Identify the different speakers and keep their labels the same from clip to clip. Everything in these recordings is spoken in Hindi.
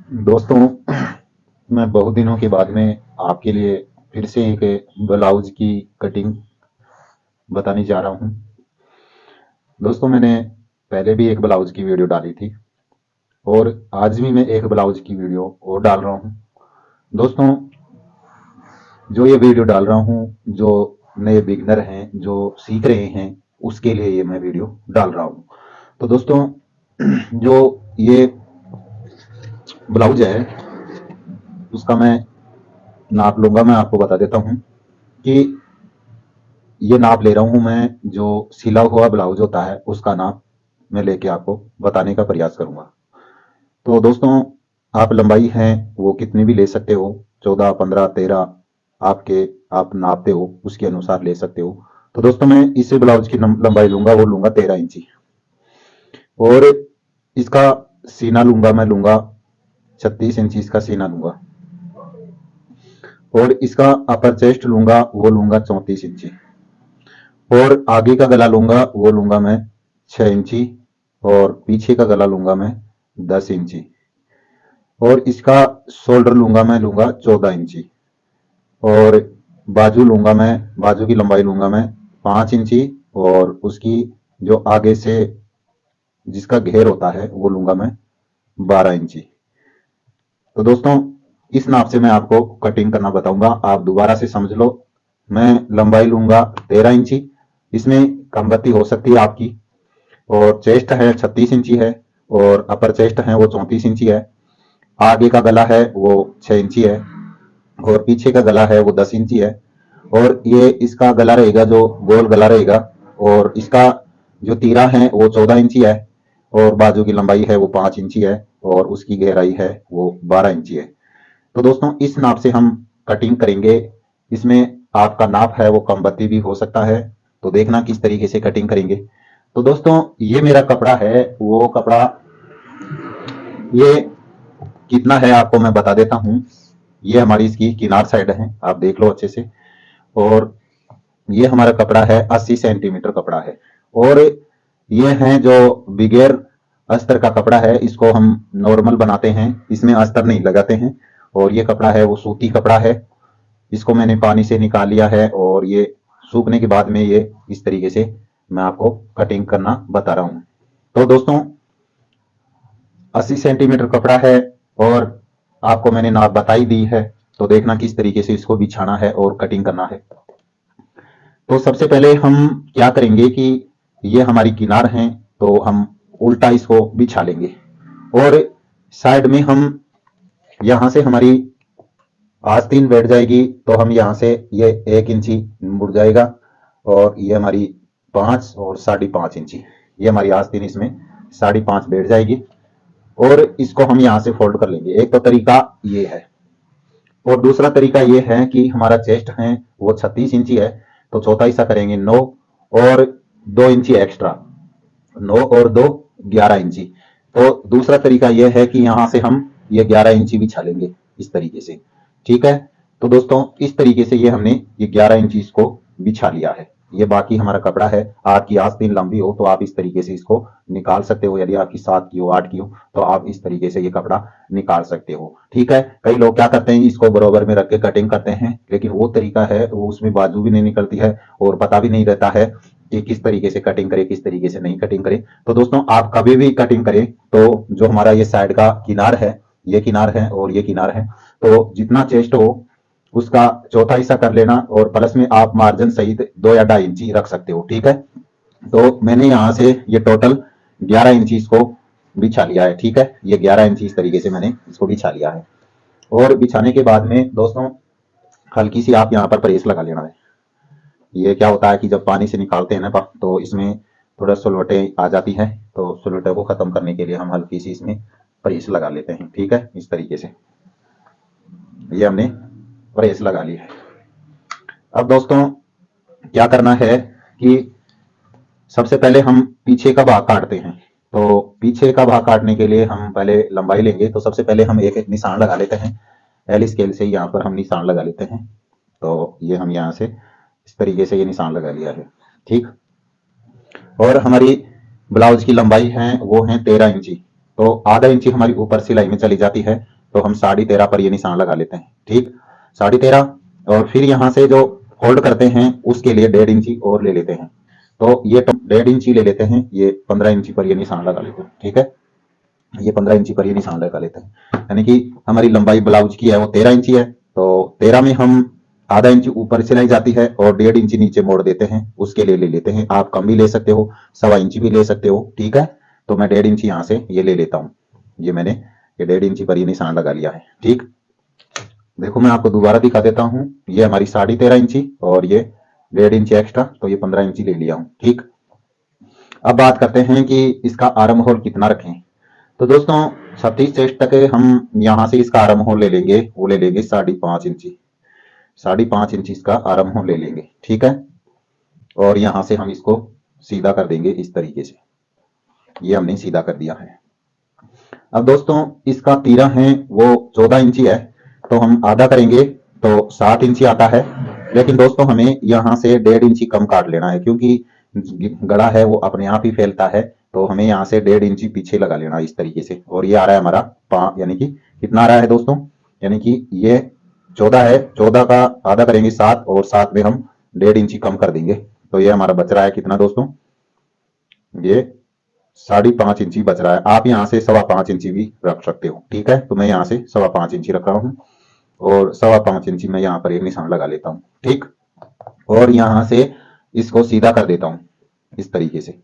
Speaker 1: दोस्तों, मैं बहुत दिनों के बाद में आपके लिए फिर से एक ब्लाउज की कटिंग बताने जा रहा हूँ। दोस्तों, मैंने पहले भी एक ब्लाउज की वीडियो डाली थी और आज भी मैं एक ब्लाउज की वीडियो और डाल रहा हूँ। दोस्तों, जो ये वीडियो डाल रहा हूँ, जो नए बिगनर हैं, जो सीख रहे हैं, उसके लिए ये मैं वीडियो डाल रहा हूँ। तो दोस्तों, जो ये ब्लाउज है, उसका मैं नाप लूंगा। मैं आपको बता देता हूँ कि ये नाप ले रहा हूं मैं, जो सिला हुआ ब्लाउज होता है उसका नाप मैं लेके आपको बताने का प्रयास करूंगा। तो दोस्तों, आप लंबाई है वो कितनी भी ले सकते हो, 14, 15, 13, आपके आप नापते हो उसके अनुसार ले सकते हो। तो दोस्तों, मैं इस ब्लाउज की लंबाई लूंगा, वो लूंगा 13 इंची। और इसका सीना लूंगा, मैं लूंगा 36 इंची इसका सीना लूंगा। और इसका अपर चेस्ट लूंगा, वो लूंगा 34 इंची। और आगे का गला लूंगा, वो लूंगा मैं 6 इंची। और पीछे का गला लूंगा मैं 10 इंची। और इसका शोल्डर लूंगा, मैं लूंगा 14 इंची। और बाजू लूंगा मैं, बाजू की लंबाई लूंगा मैं 5 इंची। और उसकी जो आगे से जिसका घेर होता है वो लूंगा मैं 12 इंची। तो दोस्तों, इस नाप से मैं आपको कटिंग करना बताऊंगा, आप दोबारा से समझ लो। मैं लंबाई लूंगा 13 इंची, इसमें कम गति हो सकती है आपकी। और चेस्ट है 36 इंची है। और अपर चेस्ट है वो 34 इंची है। आगे का गला है वो 6 इंची है। और पीछे का गला है वो 10 इंची है। और ये इसका गला रहेगा जो गोल गला रहेगा। और इसका जो तीरा है वो 14 इंची है। और बाजू की लंबाई है वो 5 इंची है। और उसकी गहराई है वो 12 इंची है। तो दोस्तों, इस नाप से हम कटिंग करेंगे। इसमें आपका नाप है वो कम बत्ती भी हो सकता है। तो देखना किस तरीके से कटिंग करेंगे। तो दोस्तों, ये मेरा कपड़ा है, वो कपड़ा ये कितना है आपको मैं बता देता हूँ। ये हमारी इसकी किनार साइड है, आप देख लो अच्छे से। और ये हमारा कपड़ा है 80 सेंटीमीटर कपड़ा है। और ये है जो बिगेर अस्तर का कपड़ा है, इसको हम नॉर्मल बनाते हैं, इसमें अस्तर नहीं लगाते हैं। और ये कपड़ा है वो सूती कपड़ा है। इसको मैंने पानी से निकाल लिया है और ये सूखने के बाद में ये इस तरीके से मैं आपको कटिंग करना बता रहा हूं। तो दोस्तों, 80 सेंटीमीटर कपड़ा है और आपको मैंने नाप बताई दी है। तो देखना किस तरीके से इसको बिछाना है और कटिंग करना है। तो सबसे पहले हम क्या करेंगे कि ये हमारी किनार है, तो हम उल्टा इसको बिछा लेंगे। और साइड में हम यहां से हमारी आस्तीन बैठ जाएगी, तो हम यहां से ये 1 इंची मुड़ जाएगा। और ये हमारी 5 और 5.5 इंची, ये हमारी आस्तीन इसमें 5.5 बैठ जाएगी। और इसको हम यहां से फोल्ड कर लेंगे। एक तो तरीका ये है। और दूसरा तरीका ये है कि हमारा चेस्ट है वो 36 इंची है, तो चौथा हिस्सा करेंगे 9 और 2 इंची एक्स्ट्रा। 9 और 2 11 इंची। तो दूसरा तरीका यह है कि यहां से हम ये 11 इंची बिछा लेंगे इस तरीके से। ठीक है। तो दोस्तों, इस तरीके से ये हमने ये 11 इंची इसको बिछा लिया है। ये बाकी हमारा कपड़ा है। आपकी आस्तीन लंबी हो तो आप इस तरीके से इसको निकाल सकते हो। यदि आपकी 7 की हो, 8 की हो, तो आप इस तरीके से ये कपड़ा निकाल सकते हो। ठीक है। कई लोग क्या करते हैं, इसको बराबर में रख के कटिंग करते हैं, लेकिन वो तरीका है वो उसमें बाजू भी नहीं निकलती है और पता भी नहीं रहता है कि किस तरीके से कटिंग करें, किस तरीके से नहीं कटिंग करें। तो दोस्तों, आप कभी भी कटिंग करें तो जो हमारा ये साइड का किनार है, ये किनार है और ये किनार है, तो जितना चेस्ट हो उसका चौथा हिस्सा कर लेना। और प्लस में आप मार्जिन सहित 2 या 2.5 इंची रख सकते हो। ठीक है। तो मैंने यहां से ये टोटल 11 इंची इसको बिछा लिया है। ठीक है। ये 11 इंची इस तरीके से मैंने इसको बिछा लिया है। और बिछाने के बाद में दोस्तों, हल्की सी आप यहाँ पर प्रेस लगा लेना है। ये क्या होता है कि जब पानी से निकालते हैं ना तो इसमें थोड़ा सुलवटें आ जाती हैं, तो सुलवटे को खत्म करने के लिए हम हल्की सी इसमें प्रेस लगा लेते हैं। ठीक है। इस तरीके से ये हमने प्रेस लगा ली है। अब दोस्तों, क्या करना है कि सबसे पहले हम पीछे का भाग काटते हैं। तो पीछे का भाग काटने के लिए हम पहले लंबाई लेंगे। तो सबसे पहले हम एक एक निशान लगा लेते हैं। एल स्केल से यहाँ पर हम निशान लगा लेते हैं। तो ये हम यहाँ से इस तरीके से ये निशान लगा लिया है। ठीक। और हमारी ब्लाउज की लंबाई है वो है 13 इंची। तो ½ इंची हमारी ऊपर सिलाई में चली जाती है। तो हम 13.5 पर ये निशान लगा लेते हैं। ठीक, 13.5, और फिर यहाँ से जो फोल्ड करते हैं उसके लिए 1.5 इंची और ले लेते हैं। तो ये 1.5 इंची ले लेते हैं, ये 15 इंची पर ये निशान लगा लेते हैं। ठीक है, ये 15 इंची पर ये निशान लगा लेते हैं। यानी कि हमारी लंबाई ब्लाउज की है वो 13 इंची है, तो 13 में हम आधा इंच ऊपर सिलाई जाती है और 1.5 इंची नीचे मोड़ देते हैं, उसके लिए ले लेते हैं। आप कम भी ले सकते हो, 1.25 इंची भी ले सकते हो। ठीक है, तो मैं 1.5 इंची यहाँ से ये ले लेता हूँ। ये मैंने ये 1.5 इंची पर ये निशान लगा लिया है। ठीक, देखो मैं आपको दोबारा दिखा देता हूँ। ये हमारी 13.5 इंची और ये 1.5 इंची एक्स्ट्रा, तो ये 15 इंची ले लिया हूँ। ठीक, अब बात करते हैं कि इसका आर्म होल कितना रखें। तो दोस्तों 36 चेस्ट तक हम यहाँ से इसका आर्म होल ले लेंगे, वो ले लेंगे 5.5 इंची। 5.5 इंची इसका आर्म होल ले लेंगे। ठीक है, और यहाँ से हम इसको सीधा कर देंगे इस तरीके से। ये हमने सीधा कर दिया है। अब दोस्तों इसका तीरा है वो 14 इंची है, तो हम आधा करेंगे तो 7 इंची आता है। लेकिन दोस्तों हमें यहाँ से 1.5 इंची कम काट लेना है, क्योंकि गला है वो अपने आप ही फैलता है, तो हमें यहाँ से 1.5 इंची पीछे लगा लेना इस तरीके से। और ये आ रहा है हमारा यानी कि कितना आ रहा है दोस्तों, यानी कि ये 14 है, 14 का आधा करेंगे 7, और 7 में हम 1.5 इंची कम कर देंगे, तो ये हमारा बच रहा है कितना दोस्तों, ये 5.5 इंची बच रहा है। आप यहाँ से 5.25 इंची भी रख सकते हो। ठीक है, तो मैं यहाँ से 5.25 इंची रख रहा हूँ, और 5.25 इंची में यहाँ पर एक निशान लगा लेता हूँ। ठीक, और यहाँ से इसको सीधा कर देता हूँ इस तरीके से।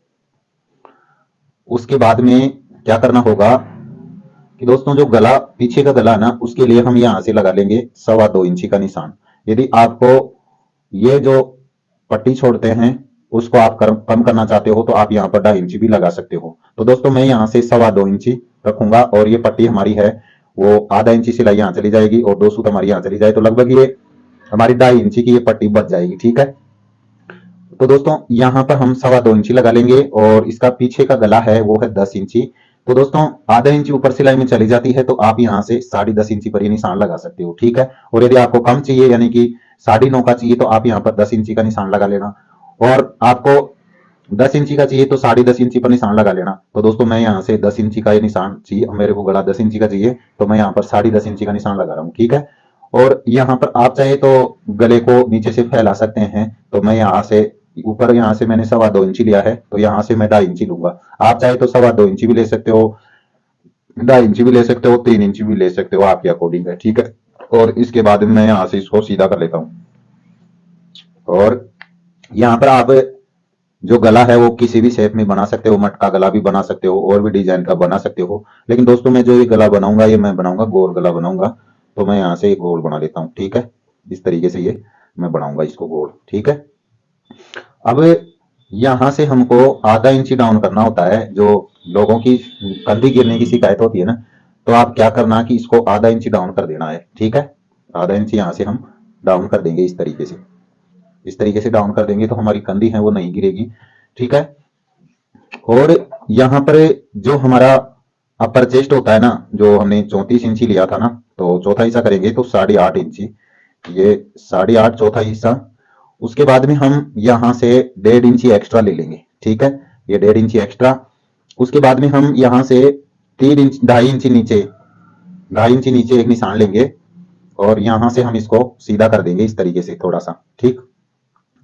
Speaker 1: उसके बाद में क्या करना होगा कि दोस्तों जो गला पीछे का गला ना, उसके लिए हम यहाँ से लगा लेंगे 2.25 इंची का निशान। यदि आपको ये जो पट्टी छोड़ते हैं उसको आप कम करना चाहते हो तो आप यहाँ पर 2.5 इंची भी लगा सकते हो। तो दोस्तों मैं यहाँ से 2.25 इंची रखूंगा, और ये पट्टी हमारी है वो आधा इंची सिलाई यहाँ चली जाएगी और 2 सूत हमारी यहाँ चली जाए, तो लगभग ये हमारी 2.5 इंची की ये पट्टी बच जाएगी। ठीक है, तो दोस्तों यहाँ पर हम 2.25 इंची लगा लेंगे, और इसका पीछे का गला है वो है 10 इंची। तो दोस्तों आधा इंची ऊपर सिलाई में चली जाती है, तो आप यहाँ से 10.5 इंची पर ये निशान लगा सकते हो। ठीक है, और यदि आपको कम चाहिए यानी कि 9.5 का चाहिए तो आप यहाँ पर 10 इंची का निशान लगा लेना, और आपको 10 इंची का चाहिए तो 10.5 इंची पर निशान लगा लेना। तो दोस्तों मैं यहाँ से 10 इंची का ये निशान चाहिए, मेरे को गला 10 इंची का चाहिए, तो मैं यहाँ पर 10.5 इंची का निशान लगा रहा हूँ। ठीक है, और यहाँ पर आप चाहे तो गले को नीचे से फैला सकते हैं, तो मैं यहाँ से ऊपर यहाँ से मैंने 2.25 इंची लिया है, तो यहाँ से मैं 2.5 इंची लूंगा। आप चाहे तो 2.25 इंची भी ले सकते हो, 2.5 इंची भी ले सकते हो, 3 इंची भी ले सकते हो, आपके अकॉर्डिंग है। ठीक है, और इसके बाद मैं यहाँ से इसको सीधा कर लेता हूँ, और यहाँ पर आप जो गला है वो किसी भी शेप में बना सकते हो, मटका गला भी बना सकते हो, और भी डिजाइन का बना सकते हो। लेकिन दोस्तों मैं जो ये गला बनाऊंगा ये मैं बनाऊंगा गोल गला बनाऊंगा, तो मैं यहाँ से एक गोल बना लेता हूँ। ठीक है, इस तरीके से ये मैं बनाऊंगा इसको गोल। ठीक है, अब यहाँ से हमको आधा इंची डाउन करना होता है। जो लोगों की कंधी गिरने की शिकायत होती है ना, तो आप क्या करना कि इसको आधा इंची डाउन कर देना है। ठीक है, आधा इंची यहाँ से हम डाउन कर देंगे इस तरीके से। इस तरीके से डाउन कर देंगे तो हमारी कंधी है वो नहीं गिरेगी। ठीक है, और यहाँ पर जो हमारा अपर चेस्ट होता है ना, जो हमने 34 इंची लिया था ना, तो चौथा हिस्सा करेंगे तो 8.5 इंची, ये 8.5 चौथा हिस्सा। उसके बाद में हम यहाँ से 1.5 इंची एक्स्ट्रा ले लेंगे। ठीक है, ये 1.5 इंची एक्स्ट्रा। उसके बाद में हम यहाँ से 2.5 इंची नीचे 2.5 इंची नीचे एक निशान लेंगे, और यहाँ से हम इसको सीधा कर देंगे इस तरीके से थोड़ा सा। ठीक,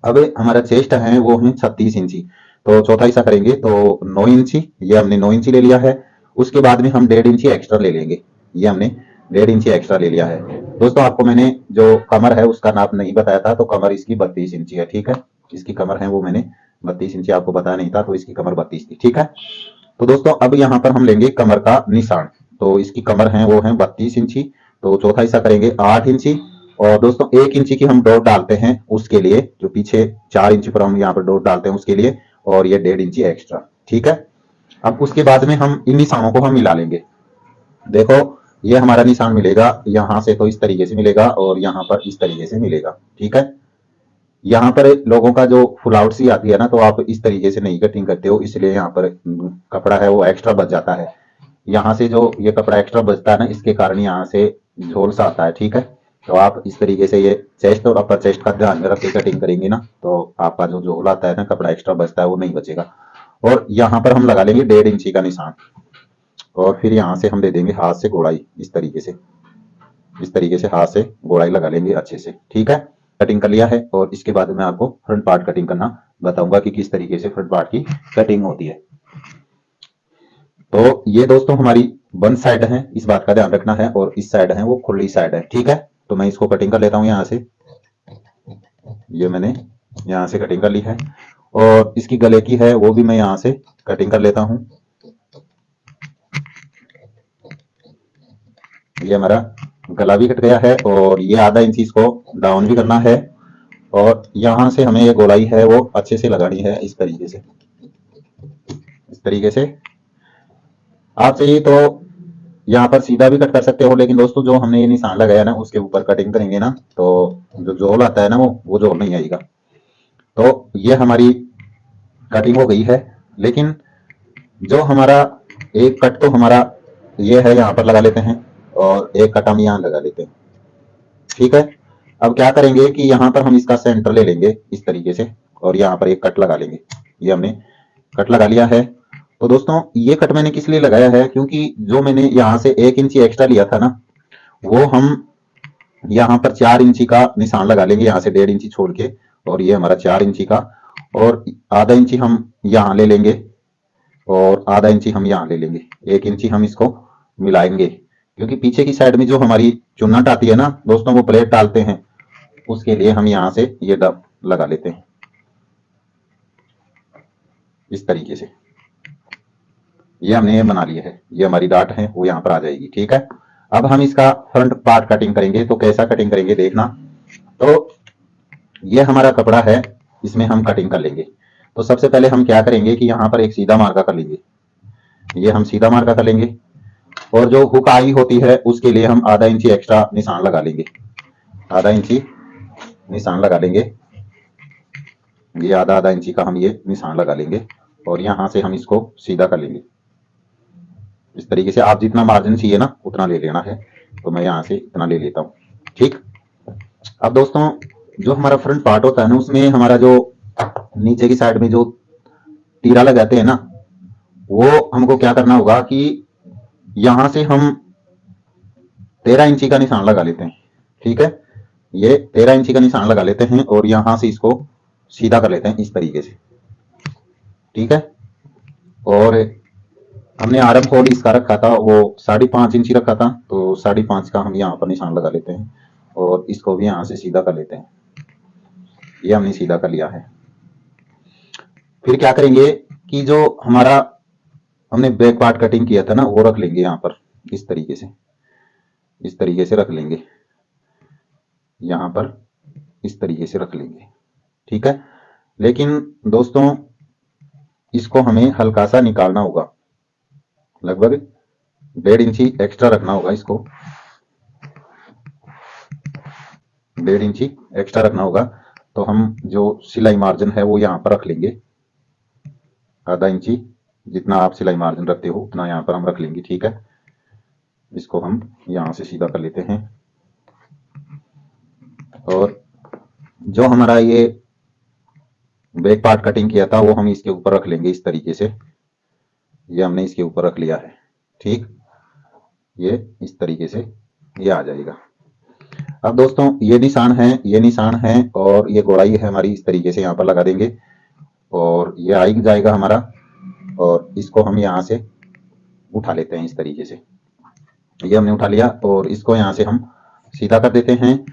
Speaker 1: अब हमारा चेस्ट है वो है 36 इंची, तो चौथा हिस्सा करेंगे तो 9 इंची, ये हमने 9 इंची ले लिया है। उसके बाद में हम 1.5 इंची एक्स्ट्रा ले लेंगे, ये हमने 1.5 इंची एक्स्ट्रा ले लिया है। दोस्तों आपको मैंने जो कमर है उसका नाप नहीं बताया था, तो कमर इसकी 32 इंची है। ठीक है, इसकी कमर है वो मैंने 32 इंची आपको बताया नहीं था, तो इसकी कमर 32 थी। ठीक है, तो दोस्तों अब यहाँ पर हम लेंगे कमर का निशान, तो इसकी कमर है वो है 32 इंची, तो चौथा हिस्सा करेंगे 8 इंची, और दोस्तों 1 इंची की हम डॉट डालते हैं उसके लिए, जो पीछे 4 इंची पर हम यहाँ पर डॉट डालते हैं उसके लिए, और ये 1.5 इंची एक्स्ट्रा। ठीक है, अब उसके बाद में हम इन निशानों को हम मिला लेंगे। देखो ये हमारा निशान मिलेगा यहाँ से तो इस तरीके से मिलेगा, और यहाँ पर इस तरीके से मिलेगा। ठीक है, यहाँ पर लोगों का जो फुल आउट सी आती है ना, तो आप इस तरीके से नहीं कटिंग करते हो, इसलिए यहाँ पर कपड़ा है वो एक्स्ट्रा बच जाता है। यहाँ से जो ये कपड़ा एक्स्ट्रा बचता है ना, इसके कारण यहाँ से झोल सा आता है। ठीक है, तो आप इस तरीके से ये चेस्ट और अपर चेस्ट का ध्यान में रख के कटिंग करेंगे ना, तो आपका जो झोल आता है ना, कपड़ा एक्स्ट्रा बचता है वो नहीं बचेगा। और यहाँ पर हम लगा लेंगे 1.5 इंची का निशान, और फिर यहाँ से हम दे देंगे हाथ से गोलाई इस तरीके से। इस तरीके से हाथ से गोलाई लगा लेंगे अच्छे से। ठीक है, कटिंग कर लिया है और इसके बाद मैं आपको फ्रंट पार्ट कटिंग करना बताऊंगा कि किस तरीके से फ्रंट पार्ट की कटिंग होती है। तो ये दोस्तों हमारी वन साइड है, इस बात का ध्यान रखना है, और इस साइड है वो खुली साइड है। ठीक है, तो मैं इसको कटिंग कर लेता हूँ यहाँ से। ये मैंने यहाँ से कटिंग कर ली है और इसकी गले की है वो भी मैं यहाँ से कटिंग कर लेता हूँ। ये हमारा गला भी कट गया है और ये आधा इंच इसको डाउन भी करना है और यहाँ से हमें ये गोलाई है वो अच्छे से लगानी है इस तरीके से। इस तरीके से आप चाहिए तो यहाँ पर सीधा भी कट कर सकते हो, लेकिन दोस्तों जो हमने ये निशान लगाया ना उसके ऊपर कटिंग करेंगे ना तो जो जोल आता है ना वो जोल नहीं आएगा। तो ये हमारी कटिंग हो गई है, लेकिन जो हमारा एक कट तो हमारा ये है यहाँ पर लगा लेते हैं और एक कट हम यहाँ लगा लेते हैं। ठीक है, अब क्या करेंगे कि यहाँ पर हम इसका सेंटर ले लेंगे इस तरीके से और यहाँ पर एक कट लगा लेंगे। ये हमने कट लगा लिया है। तो दोस्तों ये कट मैंने किस लिए लगाया है, क्योंकि जो मैंने यहाँ से 1 इंची एक्स्ट्रा लिया था ना वो हम यहाँ पर 4 इंची का निशान लगा लेंगे, यहाँ से 1.5 इंची छोड़ के, और ये हमारा 4 इंची का, और आधा इंची हम यहाँ ले लेंगे और आधा इंची हम यहाँ ले लेंगे। 1 इंची हम इसको मिलाएंगे, क्योंकि पीछे की साइड में जो हमारी चुन्नट आती है ना दोस्तों वो प्लेट डालते हैं, उसके लिए हम यहाँ से ये डब लगा लेते हैं इस तरीके से। ये हमने ये बना लिया है, ये हमारी डाट है वो यहाँ पर आ जाएगी। ठीक है, अब हम इसका फ्रंट पार्ट कटिंग करेंगे। तो कैसा कटिंग करेंगे देखना। तो ये हमारा कपड़ा है, इसमें हम कटिंग कर लेंगे। तो सबसे पहले हम क्या करेंगे कि यहाँ पर एक सीधा मार्का कर लेंगे। ये हम सीधा मार्का कर लेंगे और जो हुक आई होती है उसके लिए हम आधा इंची एक्स्ट्रा निशान लगा लेंगे। आधा इंची निशान लगा लेंगे, ये आधा इंची का हम ये निशान लगा लेंगे और यहाँ से हम इसको सीधा कर लेंगे इस तरीके से। आप जितना मार्जिन चाहिए ना उतना ले लेना है, तो मैं यहाँ से इतना ले लेता हूँ। ठीक, अब दोस्तों जो हमारा फ्रंट पार्ट होता है ना उसमें हमारा जो नीचे की साइड में जो तीरा लगाते हैं ना वो हमको क्या करना होगा कि यहां से हम 13 इंची का निशान लगा लेते हैं। ठीक है, ये 13 इंची का निशान लगा लेते हैं और यहां से इसको सीधा कर लेते हैं इस तरीके से। ठीक है, और हमने आरम होल इसका रखा था वो 5.5 इंची रखा था, तो 5.5 का हम यहाँ पर निशान लगा लेते हैं और इसको भी यहाँ से सीधा कर लेते हैं। ये हमने सीधा कर लिया है। फिर क्या करेंगे कि जो हमारा हमने बैक पार्ट कटिंग किया था ना वो रख लेंगे यहाँ पर इस तरीके से। इस तरीके से रख लेंगे, यहाँ पर इस तरीके से रख लेंगे। ठीक है, लेकिन दोस्तों इसको हमें हल्का सा निकालना होगा, लगभग 1.5 इंची एक्स्ट्रा रखना होगा इसको। 1.5 इंची एक्स्ट्रा रखना होगा। तो हम जो सिलाई मार्जिन है वो यहाँ पर रख लेंगे, आधा इंची जितना आप सिलाई मार्जिन रखते हो उतना यहाँ पर हम रख लेंगे। ठीक है, इसको हम यहाँ से सीधा कर लेते हैं और जो हमारा ये बैक पार्ट कटिंग किया था वो हम इसके ऊपर रख लेंगे इस तरीके से। ये हमने इसके ऊपर रख लिया है। ठीक, ये इस तरीके से ये आ जाएगा। अब दोस्तों ये निशान है, ये निशान है और ये गोलाई है हमारी, इस तरीके से यहाँ पर लगा देंगे और ये आ जाएगा हमारा, और इसको हम यहाँ से उठा लेते हैं इस तरीके से। ये हमने उठा लिया और इसको यहाँ से हम सीधा कर देते हैं।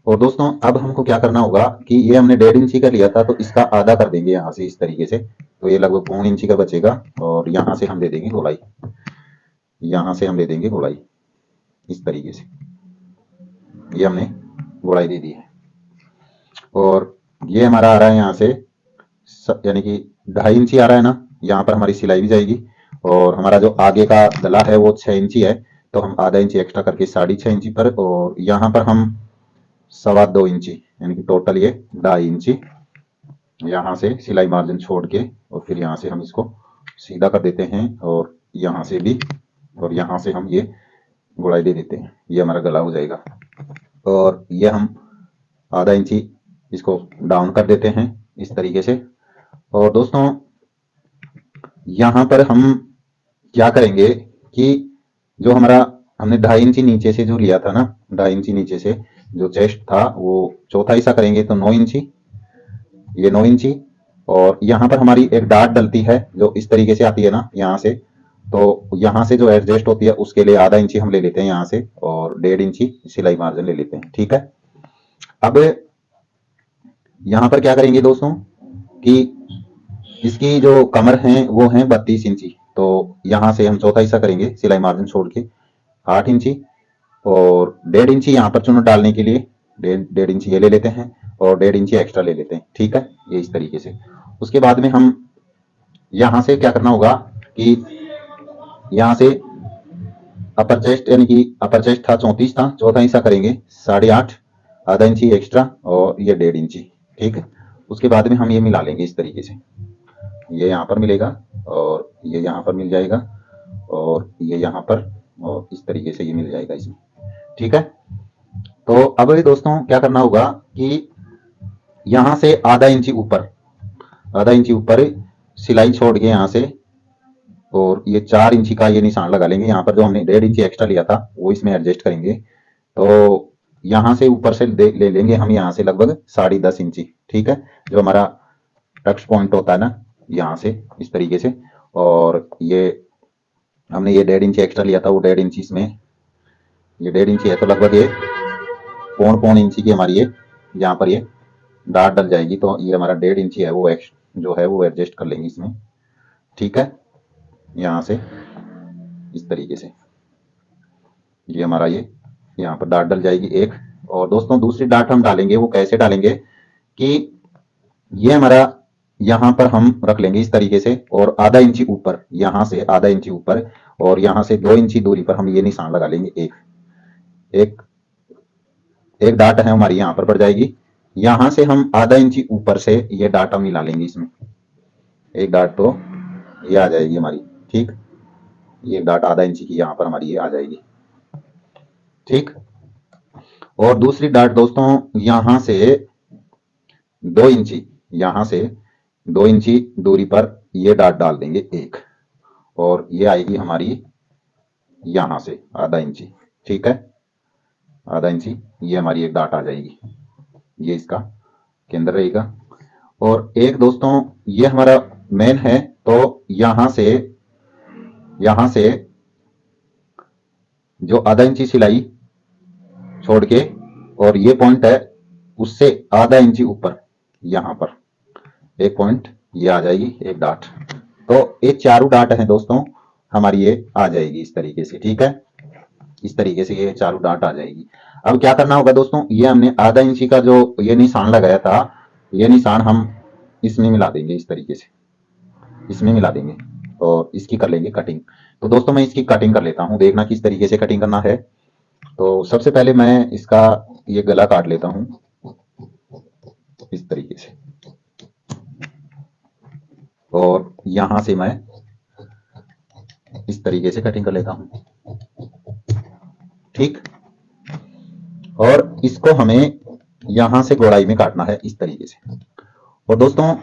Speaker 1: और दोस्तों अब हमको क्या करना होगा कि ये हमने 1.5 इंची का लिया था तो इसका आधा कर देंगे यहाँ से इस तरीके से, तो ये लगभग 1.25 इंची का बचेगा और यहाँ से हम दे देंगे गोलाई। यहाँ से हम दे देंगे गोलाई इस तरीके से। ये हमने गोलाई दे दी है और ये हमारा आ रहा है यहाँ से यानी कि 2.5 इंची आ रहा है ना, यहाँ पर हमारी सिलाई भी जाएगी। और हमारा जो आगे का गला है वो 6 इंची है, तो हम आधा इंची एक्स्ट्रा करके 6.5 इंची पर, और यहाँ पर हम 2.25 इंची यानी कि टोटल ये 2.5 इंची यहाँ से सिलाई मार्जिन छोड़ के और फिर यहाँ से हम इसको सीधा कर देते हैं और यहाँ से भी, और यहाँ से हम ये गोलाई दे देते हैं। ये हमारा गला हो जाएगा और ये हम आधा इंची इसको डाउन कर देते हैं इस तरीके से। और दोस्तों यहाँ पर हम क्या करेंगे कि जो हमारा हमने 2.5 इंची नीचे से जो लिया था ना, 2.5 इंची नीचे से जो चेस्ट था वो चौथा हिस्सा करेंगे तो 9 इंची, ये 9 इंची। और यहाँ पर हमारी एक डाट डलती है जो इस तरीके से आती है ना यहाँ से, तो यहाँ से जो एडजस्ट होती है उसके लिए आधा इंची हम ले लेते हैं यहाँ से, और 1.5 इंची सिलाई मार्जिन ले लेते हैं। ठीक है, अब यहाँ पर क्या करेंगे दोस्तों कि इसकी जो कमर है वो है 32 इंची, तो यहाँ से हम चौथा हिस्सा करेंगे सिलाई मार्जिन छोड़ के 8 इंची, और 1.5 इंची यहाँ पर चुन डालने के लिए 1.5 इंची ये ले लेते हैं, और 1.5 इंची एक्स्ट्रा ले लेते हैं। ठीक है, ये इस तरीके से। उसके बाद में हम यहाँ से क्या करना होगा कि यहाँ से अपर चेस्ट, यानी कि अपर चेस्ट था 34 था, चौथा हिस्सा करेंगे 8.5, आधा इंची एक्स्ट्रा, और ये 1.5 इंची। ठीक है, उसके बाद में हम ये मिला लेंगे इस तरीके से, ये यहाँ पर मिलेगा और ये यहाँ पर मिल जाएगा और ये यहाँ पर, और इस तरीके से ये मिल जाएगा इसमें। ठीक है, तो अब दोस्तों क्या करना होगा कि यहाँ से आधा इंची ऊपर सिलाई छोड़ के यहाँ से, और ये 4 इंची का ये निशान लगा लेंगे। यहाँ पर जो हमने 1.5 इंची एक्स्ट्रा लिया था वो इसमें एडजस्ट करेंगे, तो यहाँ से ऊपर से ले लेंगे हम यहाँ से लगभग 10.5 इंची। ठीक है, जो हमारा टच पॉइंट होता है ना यहाँ से इस तरीके से, और ये हमने ये 1.5 इंची एक्स्ट्रा लिया था वो 1.5 इंची इसमें, ये 1.5 इंची है तो लगभग ये 1.25 इंची की हमारी ये यहाँ पर ये डाट डल जाएगी, तो ये हमारा 1.5 इंची है वो जो है वो एडजस्ट कर लेंगे इसमें। ठीक है, यहाँ से इस तरीके से ये हमारा ये यहाँ पर डाट डल जाएगी एक। और दोस्तों दूसरी डाट हम डालेंगे, वो कैसे डालेंगे कि ये हमारा यहाँ पर हम रख लेंगे इस तरीके से, और आधा इंची ऊपर, यहाँ से आधा इंची ऊपर और यहाँ से 2 इंची दूरी पर हम ये निशान लगा लेंगे। एक डाट है हमारी यहाँ पर पड़ जाएगी, यहाँ से हम आधा इंची ऊपर से ये डाटा मिला लेंगे इसमें, एक डाट तो ये आ जाएगी हमारी। ठीक, ये डाट आधा इंची की यहाँ पर हमारी ये आ जाएगी। ठीक, और दूसरी डाट दोस्तों यहाँ से 2 इंची, यहाँ से 2 इंची दूरी पर ये डाट डाल देंगे एक, और ये आएगी हमारी यहाँ से आधा इंची। ठीक है, आधा इंची ये हमारी एक डाट आ जाएगी, ये इसका केंद्र रहेगा। और एक दोस्तों ये हमारा मेन है, तो यहाँ से जो आधा इंची सिलाई छोड़ के और ये पॉइंट है उससे आधा इंची ऊपर यहाँ पर एक पॉइंट ये आ जाएगी एक डाट, तो ये चारों डाट है दोस्तों हमारी ये आ जाएगी इस तरीके से। ठीक है, इस तरीके से ये चारों डाट आ जाएगी। अब क्या करना होगा दोस्तों, ये हमने आधा इंची का जो ये निशान लगाया था, ये निशान हम इसमें मिला देंगे इस तरीके से, इसमें मिला देंगे और इसकी कर लेंगे कटिंग। तो दोस्तों मैं इसकी कटिंग कर लेता हूं, देखना किस तरीके से कटिंग करना है। तो सबसे पहले मैं इसका ये गला काट लेता हूं इस तरीके से, और यहां से मैं इस तरीके से कटिंग कर लेता हूं। ठीक, और इसको हमें यहां से गोलाई में काटना है इस तरीके से। और दोस्तों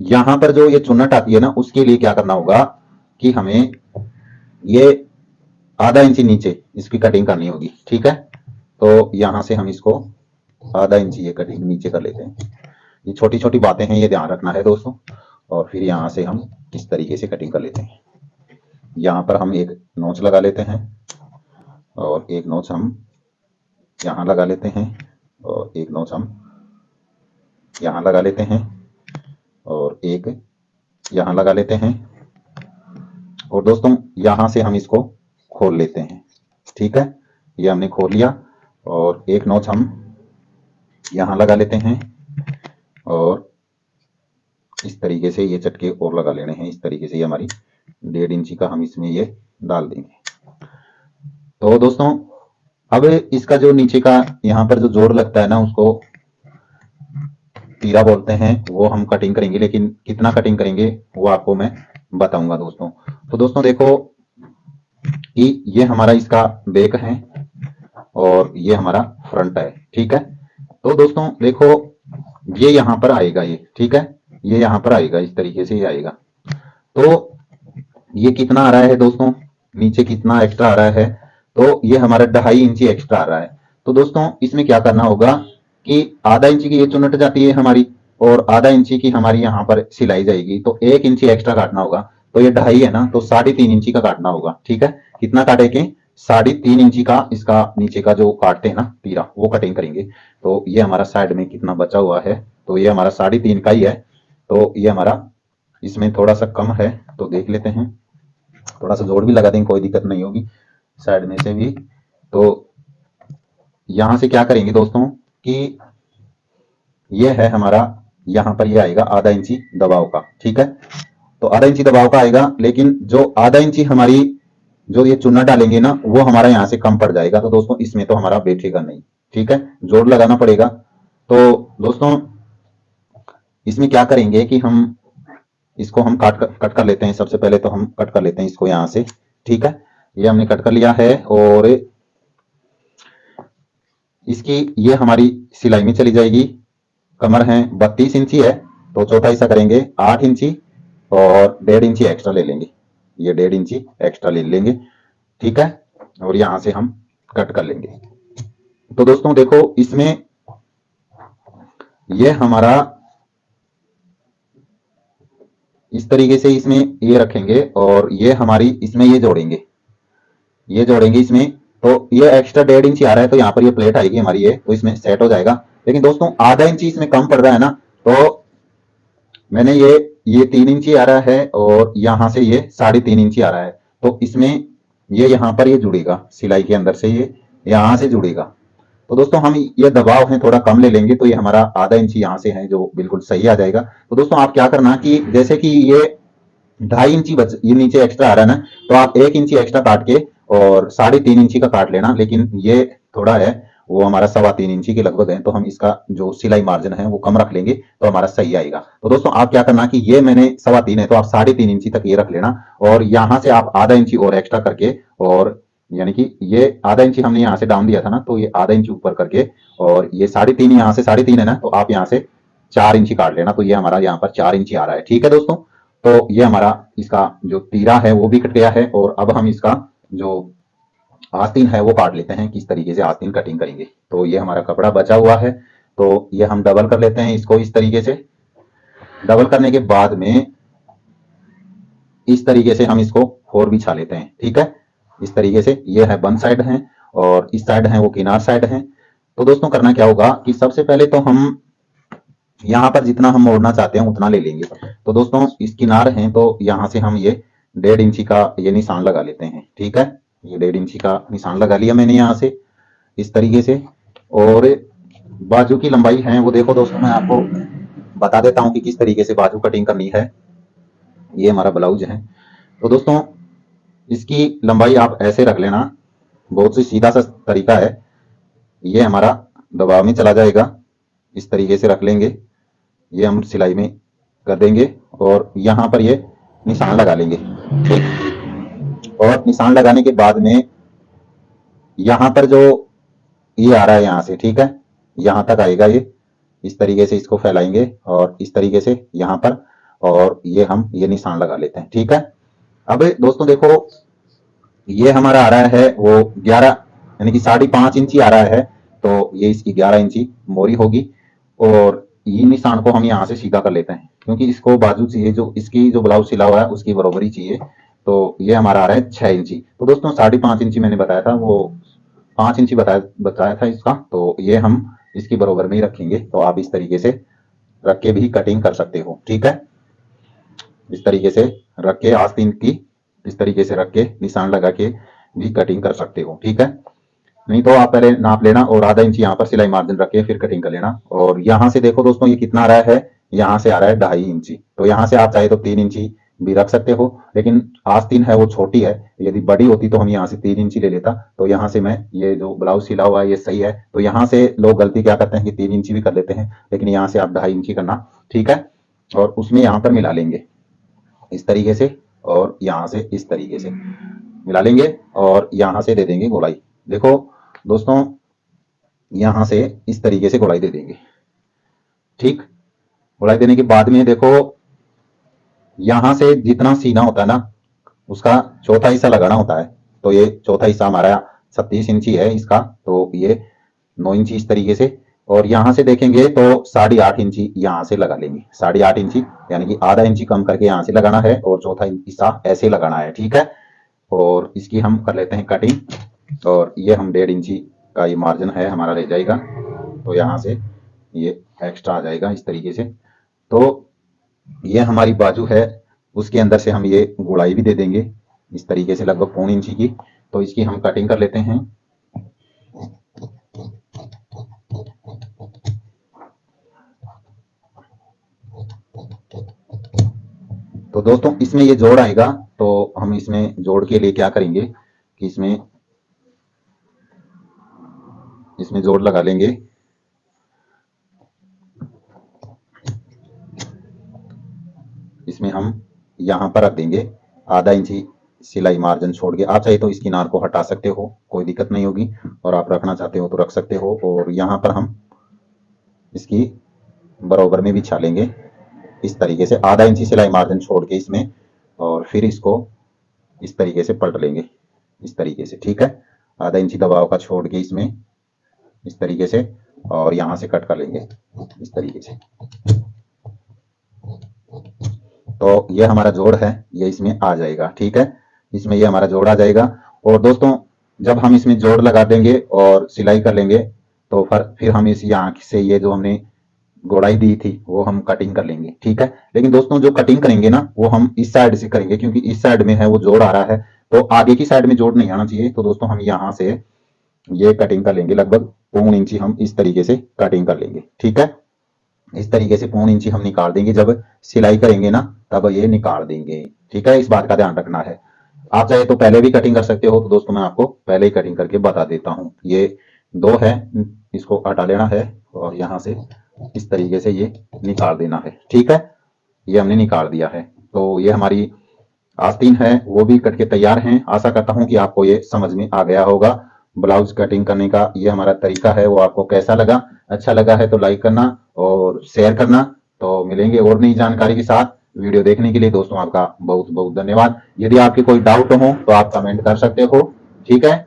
Speaker 1: यहां पर जो ये चुन्नट आती है ना, उसके लिए क्या करना होगा कि हमें ये आधा इंची नीचे इसकी कटिंग करनी होगी। ठीक है, तो यहां से हम इसको आधा इंची ये कटिंग नीचे कर लेते हैं। ये छोटी छोटी बातें हैं, ये ध्यान रखना है दोस्तों। और फिर यहां से हम इस तरीके से कटिंग कर लेते हैं। यहां पर हम एक नोच लगा लेते हैं, और एक नोच हम यहां लगा लेते हैं, और एक नोच हम यहां लगा लेते हैं, और एक यहां लगा लेते हैं। और दोस्तों यहां से हम इसको खोल लेते हैं। ठीक है, ये हमने खोल लिया, और एक नोच हम यहां लगा लेते हैं, और इस तरीके से ये चटके और लगा लेने हैं इस तरीके से। ये हमारी 1.5 इंची का हम इसमें ये डाल देंगे। तो दोस्तों अब इसका जो नीचे का यहाँ पर जो जोड़ लगता है ना, उसको तीरा बोलते हैं, वो हम कटिंग करेंगे, लेकिन कितना कटिंग करेंगे वो आपको मैं बताऊंगा दोस्तों। तो दोस्तों देखो कि ये हमारा इसका बैक है और ये हमारा फ्रंट है। ठीक है, तो दोस्तों देखो ये यहाँ पर आएगा ये। ठीक है, ये यहाँ पर आएगा इस तरीके से, ये आएगा। तो ये कितना आ रहा है दोस्तों, नीचे कितना एक्स्ट्रा आ रहा है, तो ये हमारा 2.5 इंची एक्स्ट्रा आ रहा है। तो दोस्तों इसमें क्या करना होगा कि आधा इंची की ये चुन्नट जाती है हमारी और आधा इंची की हमारी यहाँ पर सिलाई जाएगी, तो 1 इंची एक्स्ट्रा काटना होगा। तो ये 2.5 है ना, तो 3.5 इंची का काटना होगा। ठीक है, कितना काटेंगे? 3.5 इंची का इसका नीचे का जो काटते हैं ना तीरा, वो कटिंग करेंगे। तो ये हमारा साइड में कितना बचा हुआ है, तो ये हमारा 3.5 का ही है। तो ये हमारा इसमें थोड़ा सा कम है, तो देख लेते हैं, थोड़ा सा जोड़ भी लगा देंगे, कोई दिक्कत नहीं होगी साइड में से भी। तो यहां से क्या करेंगे दोस्तों कि ये है हमारा, यहां पर ये आएगा आधा इंची दबाव का। ठीक है, तो आधा इंची दबाव का आएगा, लेकिन जो आधा इंची हमारी जो ये चुना डालेंगे ना, वो हमारा यहाँ से कम पड़ जाएगा। तो दोस्तों इसमें तो हमारा बैठेगा नहीं। ठीक है, जोड़ लगाना पड़ेगा। तो दोस्तों इसमें क्या करेंगे कि हम इसको हम कट कर लेते हैं। सबसे पहले तो हम कट कर लेते हैं इसको यहाँ से। ठीक है, ये हमने कट कर लिया है और इसकी ये हमारी सिलाई में चली जाएगी। कमर है 32 इंची है, तो चौथा हिस्सा करेंगे 8 इंची और 1.5 इंची एक्स्ट्रा ले लेंगे। ये 1.5 इंची एक्स्ट्रा ले लेंगे। ठीक है, और यहां से हम कट कर लेंगे। तो दोस्तों देखो इसमें ये हमारा इस तरीके से इसमें ये रखेंगे और ये हमारी इसमें ये जोड़ेंगे, ये जोड़ेंगे इसमें। तो ये एक्स्ट्रा 1.5 इंची आ रहा है, तो यहाँ पर ये प्लेट आएगी हमारी, ये तो इसमें सेट हो जाएगा। लेकिन दोस्तों आधा इंची इसमें कम पड़ रहा है ना, तो मैंने ये 3 इंची आ रहा है और यहां से ये 3.5 इंची आ रहा है। तो इसमें ये यहाँ पर ये जुड़ेगा, सिलाई के अंदर से ये यहां से जुड़ेगा। तो दोस्तों हम ये दबाव है थोड़ा कम ले लेंगे, तो ये हमारा आधा इंची यहाँ से है जो बिल्कुल सही आ जाएगा। तो दोस्तों आप क्या करना कि जैसे कि ये 2.5 इंची ये नीचे एक्स्ट्रा आ रहा है ना, तो आप 1 इंची एक्स्ट्रा काट के और 3.5 इंची का काट लेना। लेकिन ये थोड़ा है वो हमारा 3.25 इंची के लगभग है, तो हम इसका जो सिलाई मार्जिन है वो कम रख लेंगे, तो हमारा सही आएगा। तो दोस्तों आप क्या करना कि ये मैंने 3.25 है, तो आप 3.5 इंची तक ये रख लेना और यहां से आप आधा इंची और एक्स्ट्रा करके, और यानी कि ये आधा इंची हमने यहाँ से डाउन दिया था ना, तो ये आधा इंची ऊपर करके और ये 3.5 यहाँ से 3.5 है ना, तो आप यहाँ से 4 इंची काट लेना। तो ये हमारा यहाँ पर 4 इंची आ रहा है। ठीक है दोस्तों, तो ये हमारा इसका जो तीरा है वो भी कट गया है और अब हम इसका जो आस्तीन है वो काट लेते हैं, किस तरीके से आस्तीन कटिंग करेंगे। तो ये हमारा कपड़ा बचा हुआ है, तो ये हम डबल कर लेते हैं इसको इस तरीके से। डबल करने के बाद में इस तरीके से हम इसको 4 बिछा लेते हैं। ठीक है, इस तरीके से ये है बंद साइड है और इस साइड है वो किनार साइड है। तो दोस्तों करना क्या होगा कि सबसे पहले तो हम यहाँ पर जितना हम मोड़ना चाहते हैं उतना ले लेंगे। तो दोस्तों इस किनार है, तो यहाँ से हम ये 1.5 इंची का ये निशान लगा लेते हैं। ठीक है, ये 1.5 इंची का निशान लगा लिया मैंने यहाँ से इस तरीके से। और बाजू की लंबाई है वो देखो दोस्तों, मैं आपको बता देता हूँ कि किस तरीके से बाजू कटिंग करनी है। ये हमारा ब्लाउज है, तो दोस्तों इसकी लंबाई आप ऐसे रख लेना, बहुत ही सीधा सा तरीका है। ये हमारा दबाव में चला जाएगा, इस तरीके से रख लेंगे, ये हम सिलाई में कर देंगे और यहाँ पर ये निशान लगा लेंगे। ठीक, और निशान लगाने के बाद में यहाँ पर जो ये आ रहा है यहाँ से, ठीक है, यहाँ तक आएगा ये, इस तरीके से इसको फैलाएंगे और इस तरीके से यहाँ पर, और ये हम ये निशान लगा लेते हैं। ठीक है, अब दोस्तों देखो ये हमारा आ रहा है वो 11 यानी कि 5.5 इंची आ रहा है, तो ये इसकी 11 इंची मोरी होगी और ये निशान को हम यहाँ से सीधा कर लेते हैं, क्योंकि इसको बाजू चाहिए, जो इसकी जो ब्लाउज सिला हुआ है उसकी बराबरी चाहिए। तो ये हमारा आ रहा है 6 इंची। तो दोस्तों 5.5 इंची मैंने बताया था, वो 5 इंची बताया था इसका, तो ये हम इसकी बराबर में ही रखेंगे। तो आप इस तरीके से रख के भी कटिंग कर सकते हो। ठीक है, इस तरीके से रख के आस्तीन की इस तरीके से रख के निशान लगा के भी कटिंग कर सकते हो। ठीक है, नहीं तो आप पहले नाप लेना और आधा इंच यहाँ पर सिलाई मार्जिन रख के फिर कटिंग कर लेना। और यहाँ से देखो दोस्तों ये कितना आ रहा है, यहाँ से आ रहा है 2.5 इंची। तो यहाँ से आप चाहे तो 3 इंची भी रख सकते हो, लेकिन आस्तीन है वो छोटी है, यदि बड़ी होती तो हम यहाँ से 3 इंची ले लेता। तो यहाँ से मैं ये जो ब्लाउज सिला हुआ है ये सही है, तो यहाँ से लोग गलती क्या करते हैं कि 3 इंची भी कर लेते हैं, लेकिन यहाँ से आप 2.5 इंची करना। ठीक है, और उसमें यहाँ पर मिला लेंगे इस तरीके से और यहाँ से इस तरीके से मिला लेंगे और यहाँ से दे देंगे गोलाई। देखो दोस्तों यहां से इस तरीके से गोलाई दे देंगे। ठीक, गोलाई देने के बाद में देखो यहां से जितना सीना होता है ना उसका चौथा हिस्सा लगाना होता है। तो ये चौथा हिस्सा हमारा 36 इंची है इसका, तो ये 9 इंची इस तरीके से, और यहां से देखेंगे तो 8.5 इंची यहां से लगा लेंगे। 8.5 इंची यानी कि आधा इंची कम करके यहां से लगाना है और चौथा हिस्सा ऐसे लगाना है, ठीक है। और इसकी हम कर लेते हैं कटिंग, और ये हम 1.5 इंची का ये मार्जिन है हमारा रह जाएगा, तो यहाँ से ये एक्स्ट्रा आ जाएगा इस तरीके से। तो ये हमारी बाजू है, उसके अंदर से हम ये गुड़ाई भी दे देंगे इस तरीके से लगभग 1.25 इंची की। तो इसकी हम कटिंग कर लेते हैं। तो दोस्तों इसमें ये जोड़ आएगा, तो हम इसमें जोड़ के लिए क्या करेंगे कि इसमें जोड़ लगा लेंगे। इसमें हम यहां पर रख देंगे आधा इंची सिलाई मार्जिन छोड़ के। आप चाहे तो इस किनार को हटा सकते हो, कोई दिक्कत नहीं होगी, और आप रखना चाहते हो तो रख सकते हो। और यहां पर हम इसकी बराबर में बिछा लेंगे इस तरीके से, आधा इंची सिलाई मार्जिन छोड़ के इसमें, और फिर इसको इस तरीके से पलट लेंगे इस तरीके से, ठीक है। आधा इंची दबाव का छोड़ के इसमें इस तरीके से, और यहां से कट कर लेंगे इस तरीके से। तो ये हमारा जोड़ है, ये इसमें आ जाएगा, ठीक है। इसमें ये हमारा जोड़ आ जाएगा। और दोस्तों जब हम इसमें जोड़ लगा देंगे और सिलाई कर लेंगे, तो फिर हम इस यहाँ से ये जो हमने गोड़ाई दी थी वो हम कटिंग कर लेंगे, ठीक है। लेकिन दोस्तों जो कटिंग करेंगे ना वो हम इस साइड से करेंगे, क्योंकि इस साइड में है वो जोड़ आ रहा है, तो आगे की साइड में जोड़ नहीं आना चाहिए। तो दोस्तों हम यहाँ से ये कटिंग कर लेंगे, लगभग 1.25 इंची हम इस तरीके से कटिंग कर लेंगे, ठीक है। इस तरीके से 1.25 इंची हम निकाल देंगे, जब सिलाई करेंगे ना तब ये निकाल देंगे, ठीक है। इस बात का ध्यान रखना है। आप चाहे तो पहले भी कटिंग कर सकते हो, तो दोस्तों मैं आपको पहले ही कटिंग करके बता देता हूँ। ये 2 है, इसको हटा लेना है और यहाँ से इस तरीके से ये निकाल देना है, ठीक है। ये हमने निकाल दिया है। तो ये हमारी आस्तीन है वो भी कट के तैयार हैं। आशा करता हूँ कि आपको ये समझ में आ गया होगा। ब्लाउज कटिंग करने का ये हमारा तरीका है, वो आपको कैसा लगा? अच्छा लगा है तो लाइक करना और शेयर करना। तो मिलेंगे और नई जानकारी के साथ। वीडियो देखने के लिए दोस्तों आपका बहुत बहुत धन्यवाद। यदि आपके कोई डाउट हो तो आप कमेंट कर सकते हो, ठीक है।